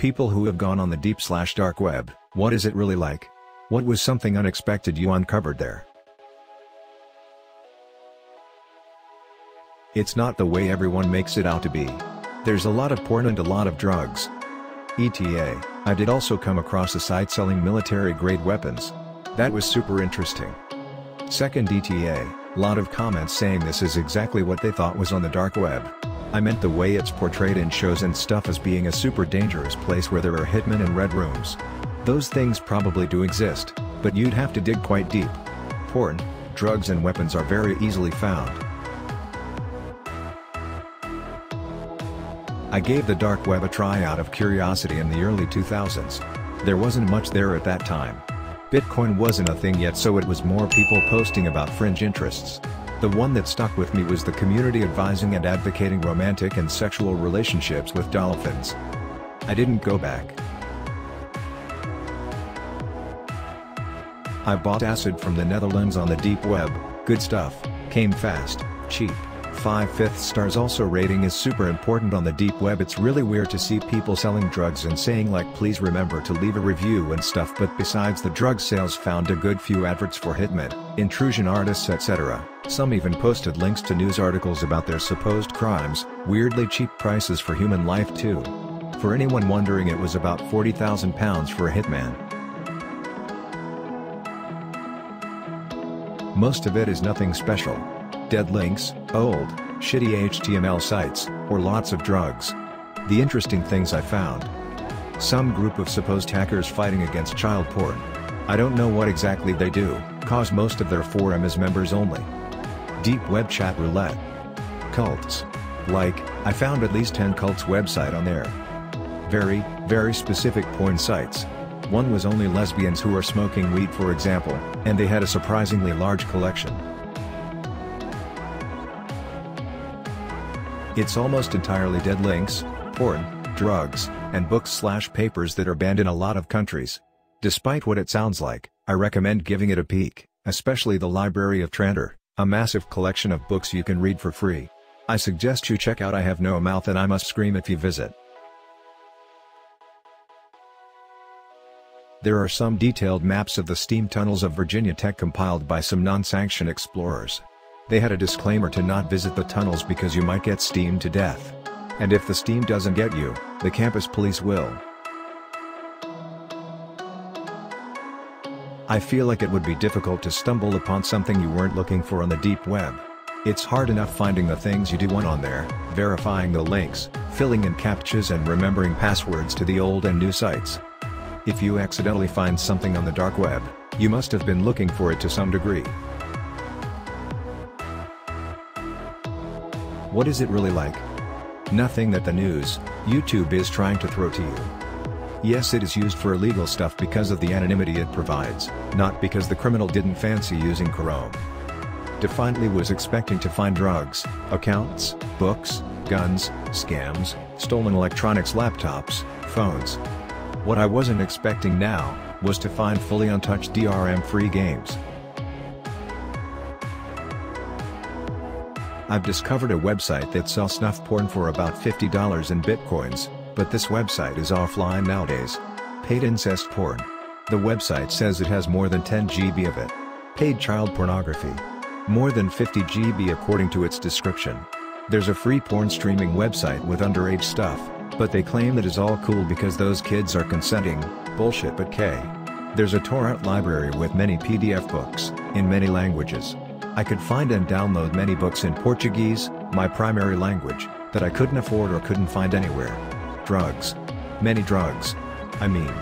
people who have gone on the deep/dark web, what is it really like? What was something unexpected you uncovered there? It's not the way everyone makes it out to be. There's a lot of porn and a lot of drugs. ETA, I did also come across a site selling military-grade weapons. That was super interesting. Second ETA, lot of comments saying this is exactly what they thought was on the dark web. I meant the way it's portrayed in shows and stuff as being a super dangerous place where there are hitmen and red rooms. Those things probably do exist, but you'd have to dig quite deep. Porn, drugs and weapons are very easily found. I gave the dark web a try out of curiosity in the early 2000s. There wasn't much there at that time. Bitcoin wasn't a thing yet, so it was more people posting about fringe interests. The one that stuck with me was the community advising and advocating romantic and sexual relationships with dolphins. I didn't go back. I bought acid from the Netherlands on the deep web, good stuff, came fast, cheap. 5/5 stars also rating is super important on the deep web. It's really weird to see people selling drugs and saying like please remember to leave a review and stuff, but besides the drug sales found a good few adverts for hitmen, intrusion artists etc. Some even posted links to news articles about their supposed crimes, weirdly cheap prices for human life too. For anyone wondering, it was about £40,000 for a hitman. Most of it is nothing special. Dead links, old, shitty HTML sites, or lots of drugs. The interesting things I found. Some group of supposed hackers fighting against child porn. I don't know what exactly they do, cause most of their forum is members only. Deep web chat roulette. Cults. Like, I found at least 10 cults website on there. Very specific porn sites. One was only lesbians who are smoking weed for example, and they had a surprisingly large collection. It's almost entirely dead links, porn, drugs, and books/papers that are banned in a lot of countries. Despite what it sounds like, I recommend giving it a peek, especially the Library of Trantor, a massive collection of books you can read for free. I suggest you check out I Have No Mouth and I Must Scream if you visit. There are some detailed maps of the steam tunnels of Virginia Tech compiled by some non-sanctioned explorers. They had a disclaimer to not visit the tunnels because you might get steamed to death. And if the steam doesn't get you, the campus police will. I feel like it would be difficult to stumble upon something you weren't looking for on the deep web. It's hard enough finding the things you do want on there, verifying the links, filling in captchas and remembering passwords to the old and new sites. If you accidentally find something on the dark web, you must have been looking for it to some degree. What is it really like? Nothing that the news, YouTube is trying to throw to you. Yes, it is used for illegal stuff because of the anonymity it provides, not because the criminal didn't fancy using Chrome. Defiantly was expecting to find drugs, accounts, books, guns, scams, stolen electronics, laptops, phones. What I wasn't expecting now, was to find fully untouched DRM-free games. I've discovered a website that sells snuff porn for about $50 in bitcoins, but this website is offline nowadays. Paid incest porn. The website says it has more than 10 GB of it. Paid child pornography. More than 50 GB according to its description. There's a free porn streaming website with underage stuff, but they claim it is all cool because those kids are consenting. Bullshit, but there's a torrent library with many PDF books, in many languages. I could find and download many books in Portuguese, my primary language, that I couldn't afford or couldn't find anywhere. Drugs. Many drugs. I mean,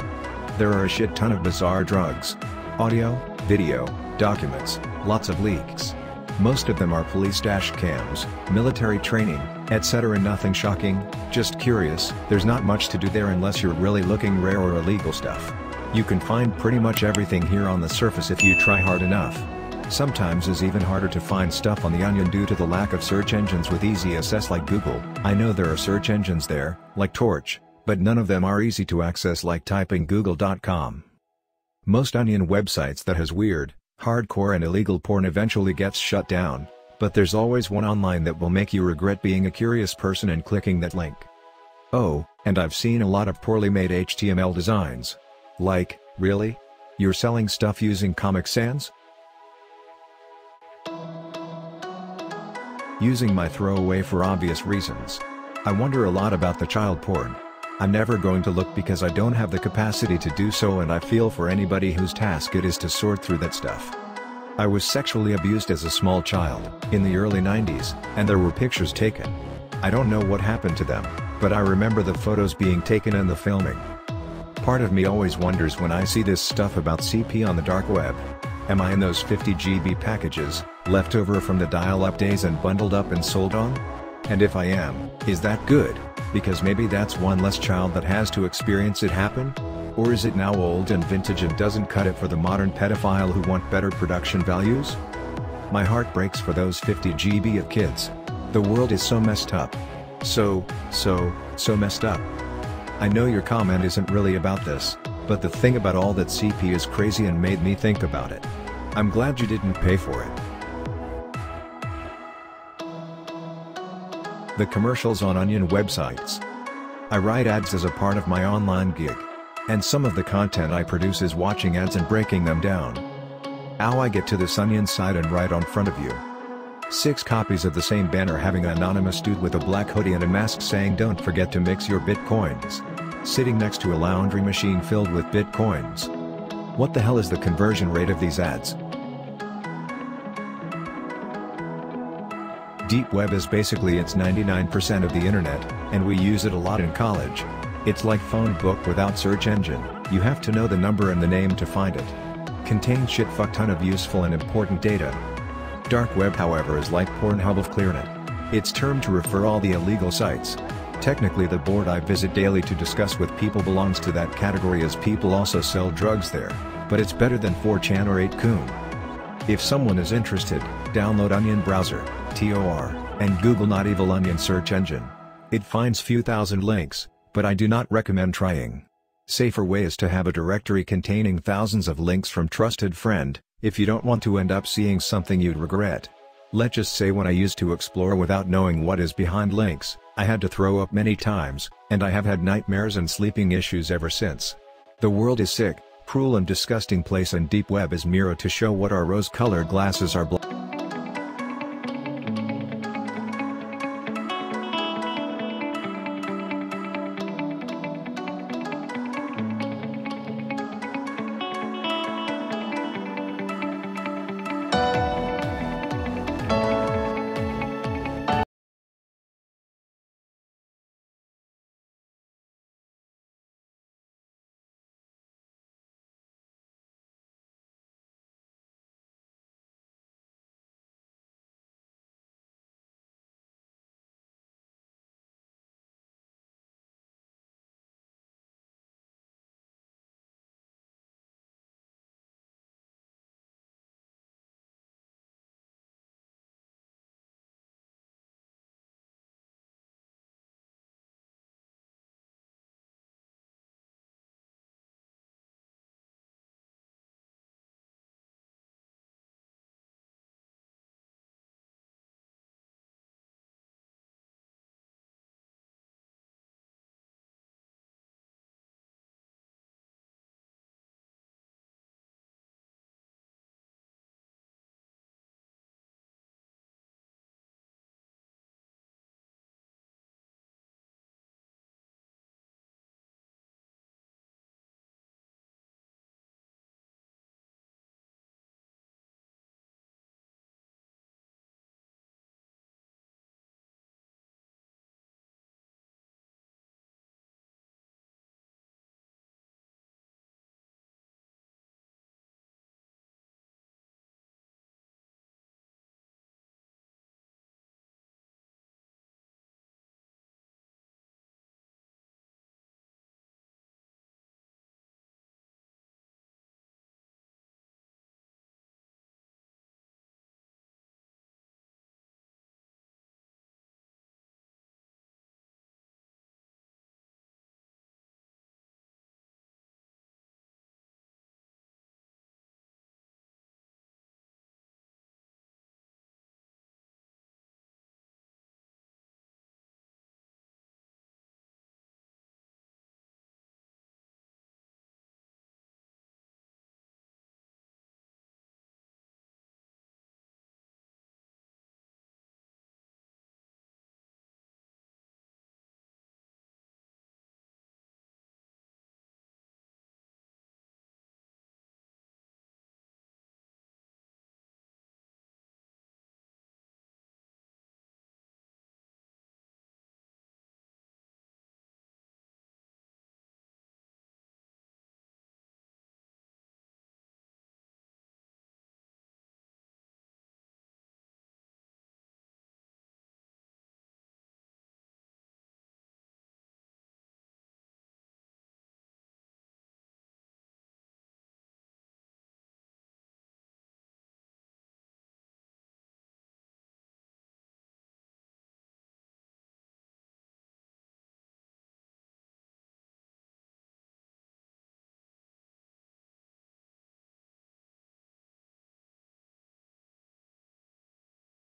there are a shit ton of bizarre drugs. Audio, video, documents, lots of leaks. Most of them are police dash cams, military training, etc. Nothing shocking, just curious. There's not much to do there unless you're really looking rare or illegal stuff. You can find pretty much everything here on the surface if you try hard enough. Sometimes it's even harder to find stuff on the onion due to the lack of search engines with easy access like Google. I know there are search engines there, like Torch, but none of them are easy to access like typing google.com. Most onion websites that has weird, hardcore and illegal porn eventually gets shut down, but there's always one online that will make you regret being a curious person and clicking that link. Oh, and I've seen a lot of poorly made HTML designs. Like, really? You're selling stuff using Comic Sans? Using my throwaway for obvious reasons. I wonder a lot about the child porn. I'm never going to look because I don't have the capacity to do so, and I feel for anybody whose task it is to sort through that stuff. I was sexually abused as a small child, in the early 90s, and there were pictures taken. I don't know what happened to them, but I remember the photos being taken and the filming. Part of me always wonders when I see this stuff about CP on the dark web. Am I in those 50 GB packages, left over from the dial-up days and bundled up and sold on? And if I am, is that good, because maybe that's one less child that has to experience it happen? Or is it now old and vintage and doesn't cut it for the modern pedophile who want better production values? My heart breaks for those 50 GB of kids. The world is so messed up. So messed up. I know your comment isn't really about this, but the thing about all that CP is crazy and made me think about it. I'm glad you didn't pay for it. The commercials on Onion websites. I write ads as a part of my online gig. And some of the content I produce is watching ads and breaking them down. How I get to this Onion site and right on front of you. 6 copies of the same banner having an anonymous dude with a black hoodie and a mask saying "Don't forget to mix your Bitcoins." Sitting next to a laundry machine filled with Bitcoins. What the hell is the conversion rate of these ads? Deep web is basically it's 99% of the internet, and we use it a lot in college. It's like phone book without search engine, you have to know the number and the name to find it. Contains shit fuck ton of useful and important data. Dark web however is like Pornhub of ClearNet. It's termed to refer all the illegal sites. Technically the board I visit daily to discuss with people belongs to that category as people also sell drugs there, but it's better than 4chan or 8kun. If someone is interested, download Onion browser, Tor, and Google Not Evil Onion search engine. It finds few thousand links, but I do not recommend trying. Safer way is to have a directory containing thousands of links from trusted friend, if you don't want to end up seeing something you'd regret. Let's just say when I used to explore without knowing what is behind links, I had to throw up many times, and I have had nightmares and sleeping issues ever since. The world is sick, cruel and disgusting place, and deep web is mirror to show what our rose-colored glasses are black.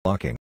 Locking.